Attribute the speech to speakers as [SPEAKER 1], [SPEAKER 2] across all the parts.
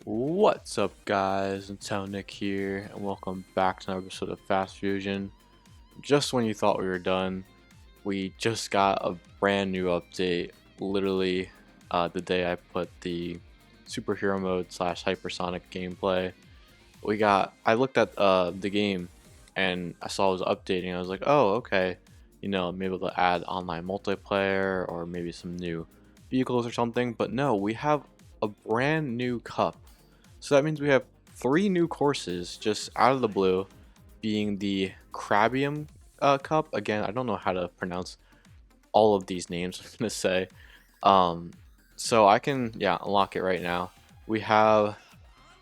[SPEAKER 1] What's up, guys? It's Nick here, and welcome back to another episode of Fast Fusion. Just when you thought we were done, we just got a brand new update. Literally, the day I put the superhero mode slash hypersonic gameplay, I looked at the game, and I saw it was updating. I was like, oh, okay. Maybe to add online multiplayer or maybe some new vehicles or something. But no, we have a brand new cup. So that means we have three new courses just out of the blue, being the Carbium Cup. Again, I don't know how to pronounce all of these names. I'm gonna say, um, so I can unlock it right now. We have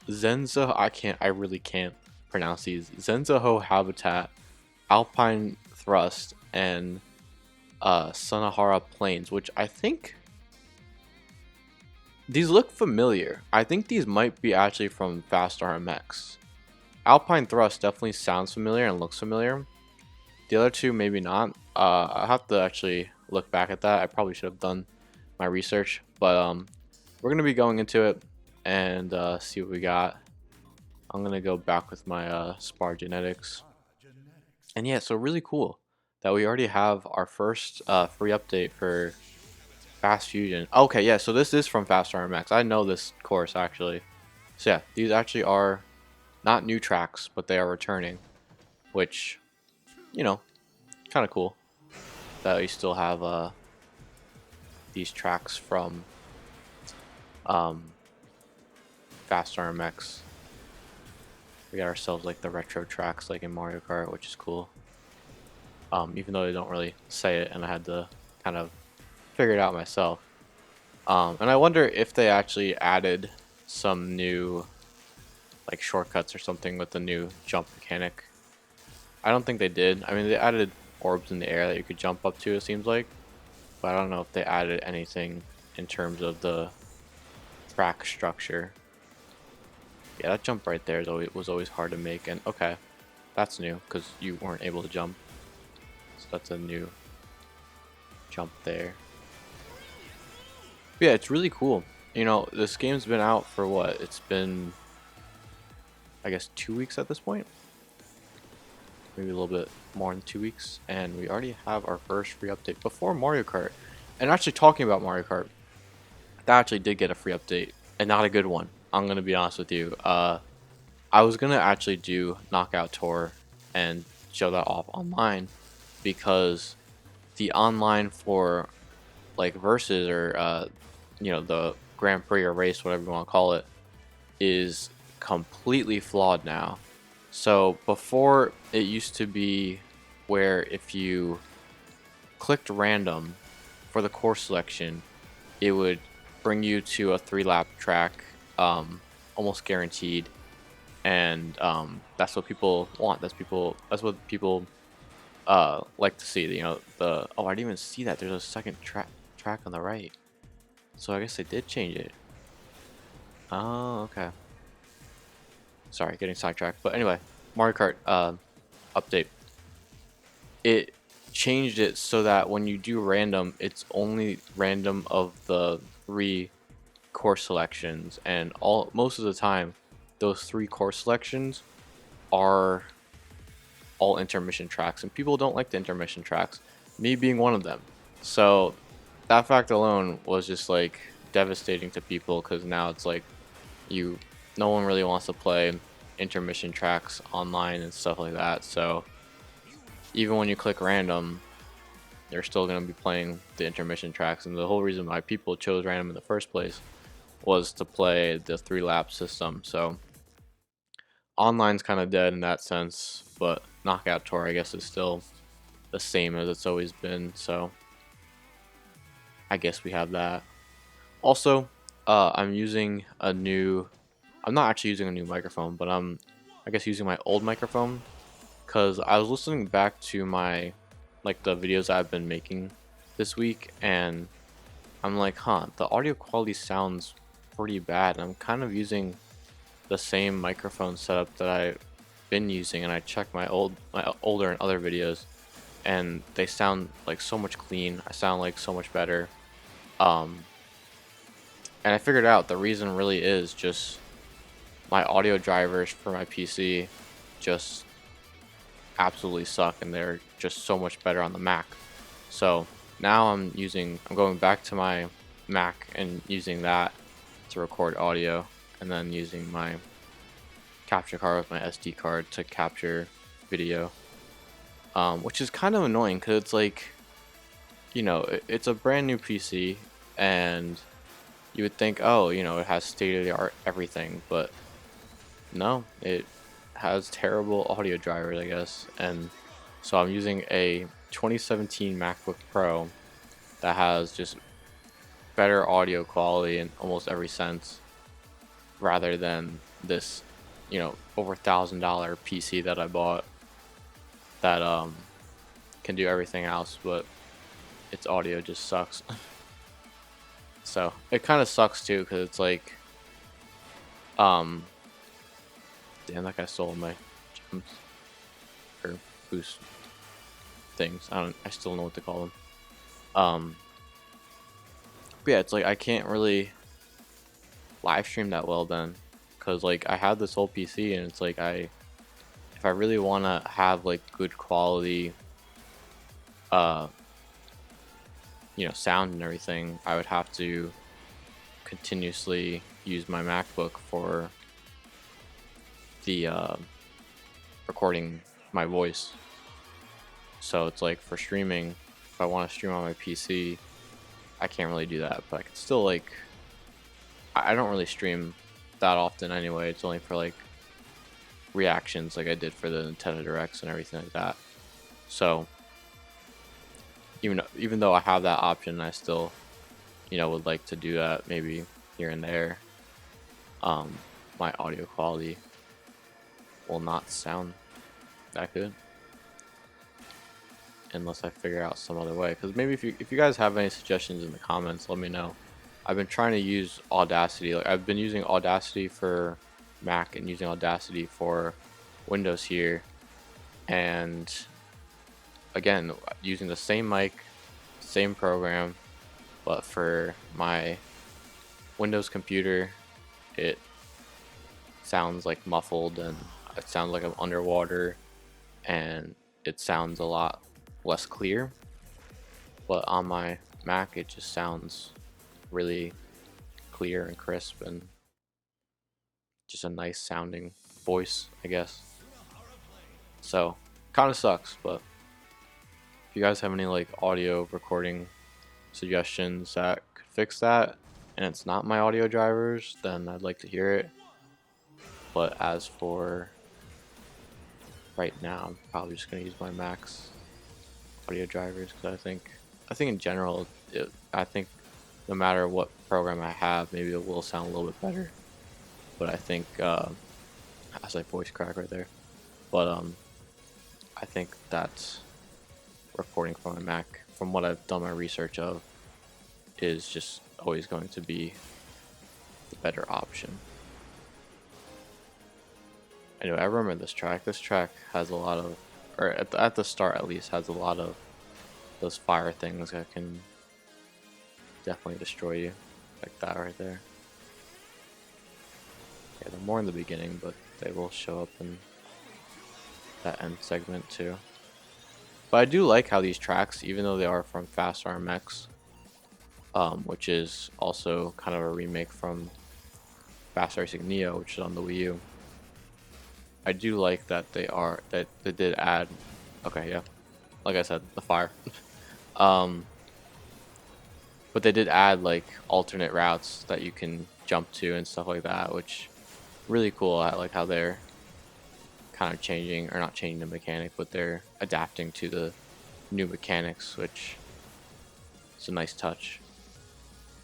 [SPEAKER 1] Zenza. I really can't pronounce these. Zenzaho Habitat, Alpine Thrust, and Sunahara Plains, which I think these look familiar. I think these might be actually from Fast RMX. Alpine Thrust definitely sounds familiar and looks familiar. The other two, maybe not. I'll have to actually look back at that. I probably should have done my research, but we're gonna be going into it and see what we got. I'm gonna go back with my Spar genetics, and yeah, so really cool that we already have our first free update for Fast Fusion. Okay, yeah, so this is from Fast RMX. I know this course actually. So yeah, these actually are not new tracks, but they are returning, which, you know, kind of cool that we still have these tracks from um, Fast RMX. We got ourselves like the retro tracks like in Mario Kart, which is cool. Even though they don't really say it, and I had to kind of figure it out myself. And I wonder if they actually added some new like shortcuts or something with the new jump mechanic. I don't think they did. I mean, they added orbs in the air that you could jump up to, it seems like. But I don't know if they added anything in terms of the track structure. Yeah, that jump right there was always hard to make. And okay, that's new because you weren't able to jump. So that's a new jump there. But yeah, it's really cool. This game's been out for what? It's been, I guess, 2 weeks at this point. Maybe a little bit more than 2 weeks. And we already have our first free update before Mario Kart. And actually, talking about Mario Kart, that actually did get a free update, and not a good one. I'm gonna be honest with you. I was gonna actually do Knockout Tour and show that off online, because the online for like versus or the Grand Prix or race, whatever you want to call it, is completely flawed now. So before, it used to be where if you clicked random for the course selection, it would bring you to a 3-lap track, almost guaranteed, and that's what people want. That's what people like to see. Oh, I didn't even see that. There's a second track on the right. So I guess they did change it. Oh, okay. Sorry, getting sidetracked. But anyway, Mario Kart update. It changed it so that when you do random, it's only random of the 3 course selections, and most of the time those 3 course selections are all intermission tracks, and people don't like the intermission tracks, me being one of them. So that fact alone was just like devastating to people, because now it's like no one really wants to play intermission tracks online and stuff like that. So even when you click random, you're still going to be playing the intermission tracks, and the whole reason why people chose random in the first place was to play the 3-lap system. So online's kind of dead in that sense, but Knockout Tour, I guess, is still the same as it's always been. So I guess we have that. Also, I'm using a new. I'm not actually using a new microphone, but I guess, using my old microphone, because I was listening back to my the videos I've been making this week, and I'm like, huh, the audio quality sounds pretty bad. I'm kind of using the same microphone setup that I've been using, and I checked my older and other videos, and they sound like so much clean. I sound like so much better. And I figured out the reason really is just my audio drivers for my PC just absolutely suck, and they're just so much better on the Mac. So now I'm going back to my Mac and using that to record audio, and then using my capture card with my SD card to capture video, which is kind of annoying because it's like, it's a brand new PC, and you would think, oh, it has state of the art everything, but no, it has terrible audio drivers, I guess. And so I'm using a 2017 MacBook Pro that has just better audio quality in almost every sense, rather than this, over $1,000 PC that I bought that can do everything else, but its audio just sucks. So it kind of sucks too, because it's like, um, damn, that guy stole my gems or boost things. I still don't know what to call them. But yeah, it's like I can't really live stream that well then, because like I have this whole PC, and it's like if I really want to have like good quality sound and everything, I would have to continuously use my MacBook for the recording my voice. So it's like for streaming, if I want to stream on my PC, I can't really do that, but I can still like, I don't really stream that often anyway. It's only for like reactions, like I did for the Nintendo Directs and everything like that. So even though I have that option, I still, would like to do that maybe here and there. My audio quality will not sound that good unless I figure out some other way. Because maybe if you guys have any suggestions in the comments, let me know. I've been trying to use Audacity. Like I've been using Audacity for Mac and using Audacity for Windows here, and again using the same mic, same program, but for my Windows computer it sounds like muffled, and it sounds like I'm underwater, and it sounds a lot less clear. But on my Mac it just sounds really clear and crisp, and just a nice sounding voice, I guess. So kind of sucks, but if you guys have any like audio recording suggestions that could fix that, and it's not my audio drivers, then I'd like to hear it. But as for right now, I'm probably just gonna use my Mac's audio drivers, because I think in general, I think no matter what program I have, maybe it will sound a little bit better. But I think as I voice crack right there. But I think that recording from my Mac, from what I've done my research of, is just always going to be the better option. Anyway, I remember this track. This track has a lot of, or at the start at least, has a lot of those fire things that can definitely destroy you, like that right there. Yeah, they're more in the beginning, but they will show up in that end segment too. But I do like how these tracks, even though they are from Fast RMX, which is also kind of a remake from Fast Racing Neo, which is on the Wii U. I do like that they did add, okay, yeah, like I said, the fire. But they did add like alternate routes that you can jump to and stuff like that, which really cool. I like how they're kind of changing, or not changing the mechanic, but they're adapting to the new mechanics, which is a nice touch.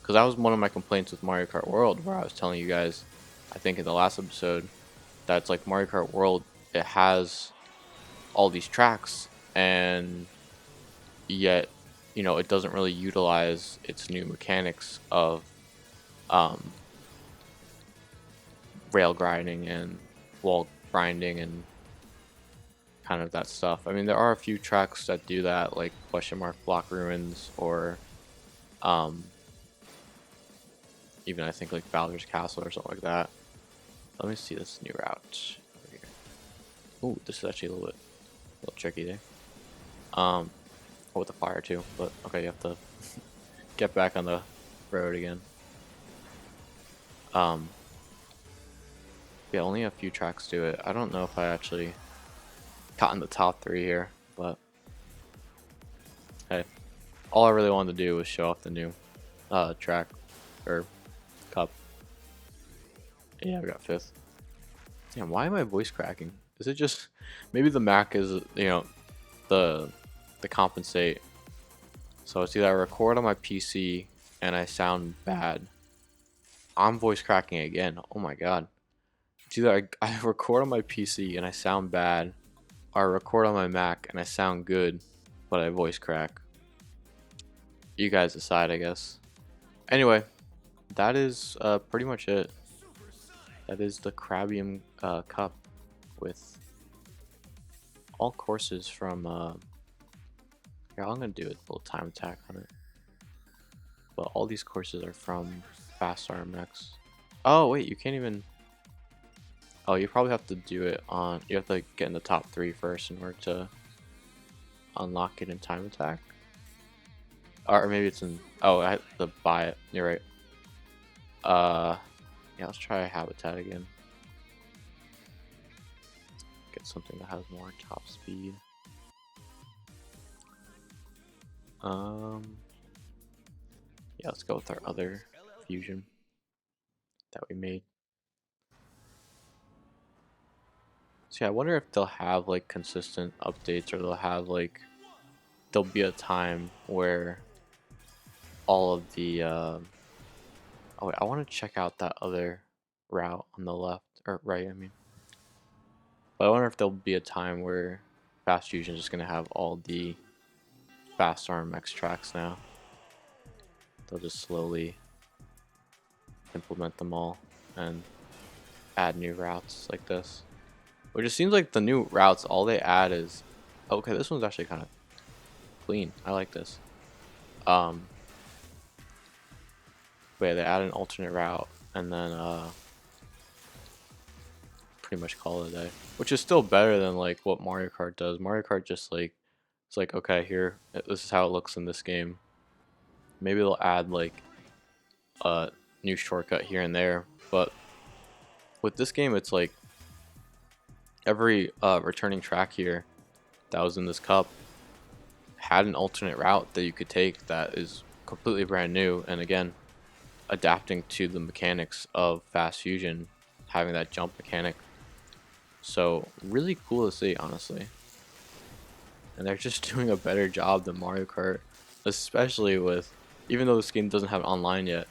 [SPEAKER 1] Because that was one of my complaints with Mario Kart World, where I was telling you guys, I think in the last episode, that it's like Mario Kart World, it has all these tracks, and yet, it doesn't really utilize its new mechanics of rail grinding and wall grinding and kind of that stuff. I mean, there are a few tracks that do that, like question mark block ruins, or even I think like Bowser's Castle or something like that. Let me see this new route over here. Ooh, this is actually a little tricky there. With the fire too, but okay, you have to get back on the road again. Yeah, only a few tracks do it. I don't know if I actually got in the top 3 here, but hey, all I really wanted to do was show off the new track or cup. Yeah, we got 5th. Damn, why am I voice cracking? Is it just maybe the Mac is, you know, the compensate. So it's either I record on my PC and I sound bad. I'm voice cracking again. Oh my god. It's either I record on my PC and I sound bad, or I record on my Mac and I sound good, but I voice crack. You guys decide, I guess. Anyway, that is pretty much it. That is the Carbium Cup with all courses from. Here, I'm gonna do a little time attack on it. But all these courses are from Fast RMX. Oh wait, you can't even. Oh, you probably have to do it on. You have to get in the top 3 first in order to unlock it in time attack. Or maybe it's in. Oh, I have to buy it. You're right. Yeah, let's try Habitat again. Get something that has more top speed. Yeah, let's go with our other fusion that we made. So yeah, I wonder if they'll have like consistent updates, or they'll have like there'll be a time where all of the oh wait, I want to check out that other route on the left or right, I mean. But I wonder if there'll be a time where Fast Fusion is just gonna have all the Fast RMX tracks now. They'll just slowly implement them all and add new routes like this. Which it seems like the new routes, all they add is okay, this one's actually kind of clean. I like this. But yeah, they add an alternate route and then pretty much call it a day. Which is still better than like what Mario Kart does. Mario Kart just like it's like okay, here this is how it looks in this game. Maybe they'll add like a new shortcut here and there, but with this game it's like every returning track here that was in this cup had an alternate route that you could take that is completely brand new, and again adapting to the mechanics of Fast Fusion, having that jump mechanic. So really cool to see, honestly. And they're just doing a better job than Mario Kart, especially with, even though this game doesn't have online yet,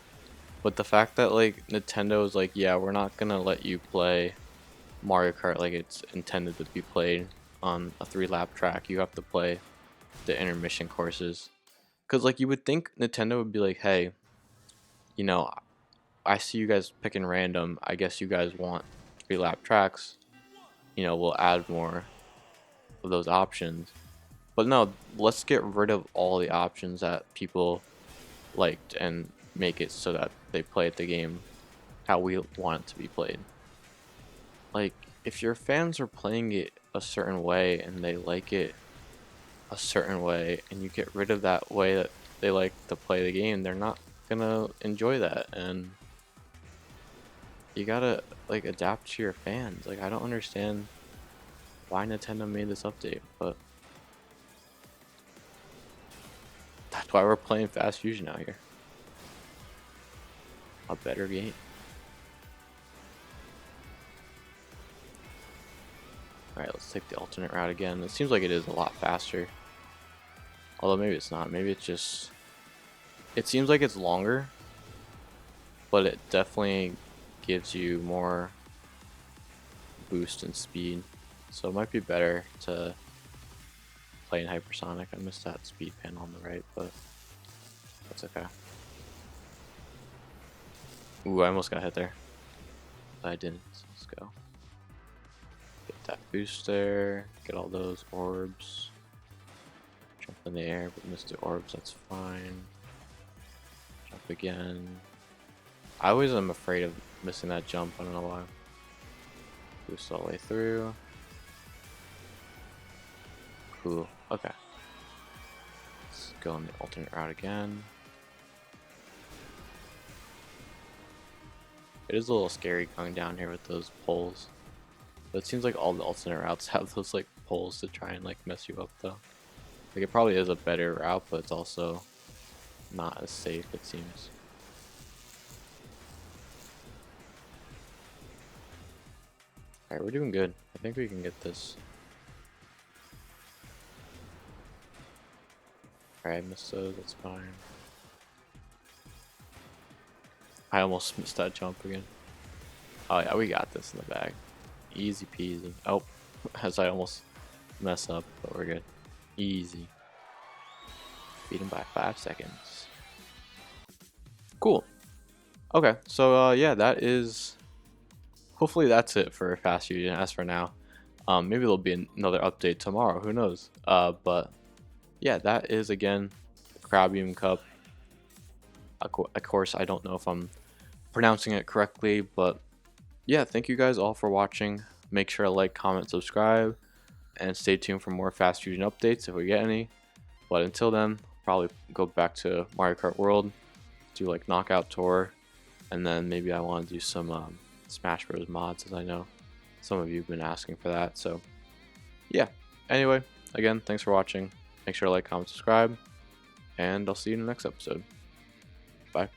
[SPEAKER 1] but the fact that like Nintendo is like, yeah, we're not gonna let you play Mario Kart like it's intended to be played on a 3-lap track. You have to play the intermission courses. Because like you would think Nintendo would be like, hey, you know, I see you guys picking random. I guess you guys want 3-lap tracks. You know, we'll add more of those options. But no, let's get rid of all the options that people liked and make it so that they play the game how we want it to be played. Like, if your fans are playing it a certain way and they like it a certain way, and you get rid of that way that they like to play the game, they're not gonna enjoy that. And you gotta like adapt to your fans. Like, I don't understand why Nintendo made this update, but that's why we're playing Fast Fusion out here. A better game. Alright, let's take the alternate route again. It seems like it is a lot faster. Although maybe it's not. Maybe it's just... It seems like it's longer, but it definitely gives you more boost and speed. So it might be better to play in hypersonic. I missed that speed pin on the right, but that's okay. Ooh, I almost got hit there. But I didn't. So let's go. Get that boost there. Get all those orbs. Jump in the air, but miss the orbs. That's fine. Jump again. I always am afraid of missing that jump. I don't know why. Boost all the way through. Cool. Okay. Let's go on the alternate route again. It is a little scary going down here with those poles. But it seems like all the alternate routes have those like poles to try and like mess you up though. Like it probably is a better route, but it's also not as safe, it seems. Alright, we're doing good. I think we can get this. Alright, I missed those, that's fine. I almost missed that jump again. Oh yeah, we got this in the bag. Easy peasy. Oh, as I almost mess up, but we're good. Easy. Beat him by 5 seconds. Cool. Okay, so yeah, that is... Hopefully that's it for Fast Fusion as for now. Maybe there'll be another update tomorrow, who knows. But yeah, that is again Carbium Cup. Of course, I don't know if I'm pronouncing it correctly, but yeah, thank you guys all for watching. Make sure to like, comment, subscribe, and stay tuned for more Fast Fusion updates if we get any. But until then, probably go back to Mario Kart World, do like Knockout Tour, and then maybe I want to do some Smash Bros mods, as I know some of you have been asking for that. So yeah, anyway, again, thanks for watching. Make sure to like, comment, subscribe, and I'll see you in the next episode. Bye.